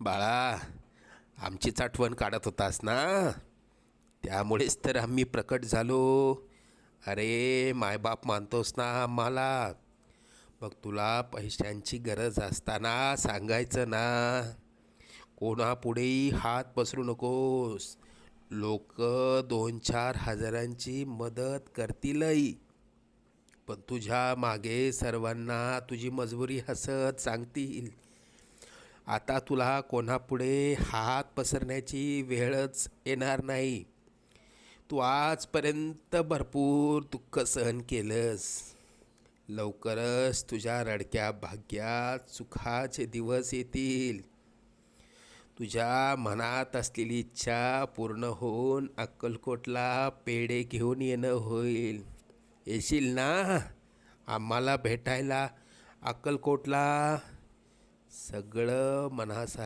बाळा, आमचीच आठवण काढत होतास ना, त्यामुळेच तर आम्ही प्रकट झालो. अरे मायबाप मानतोस ना आम्हाला. मग तुला पैशांची गरज असताना सांगायचं ना. कोणापुढेही हात पसरू नकोस. लोक 2-4 हजारांची मदत करतीलही, पण तुझ्या मागे सर्वांना तुझी मजबुरी हसत सांगतील. आता तुला कोणापुढे हात पसरण्याची वेळच येणार नाही. तू आजपर्यंत भरपूर दुःख सहन केलंस. लवकरच तुझ्या रडक्या भाग्यात सुखाचे दिवस येतील. तुझ्या मनात असलेली इच्छा पूर्ण होऊन अक्कलकोटला पेढे घेऊन येणं होईल. येशील ना आम्हाला भेटायला अक्कलकोटला? सगळं मनासारखं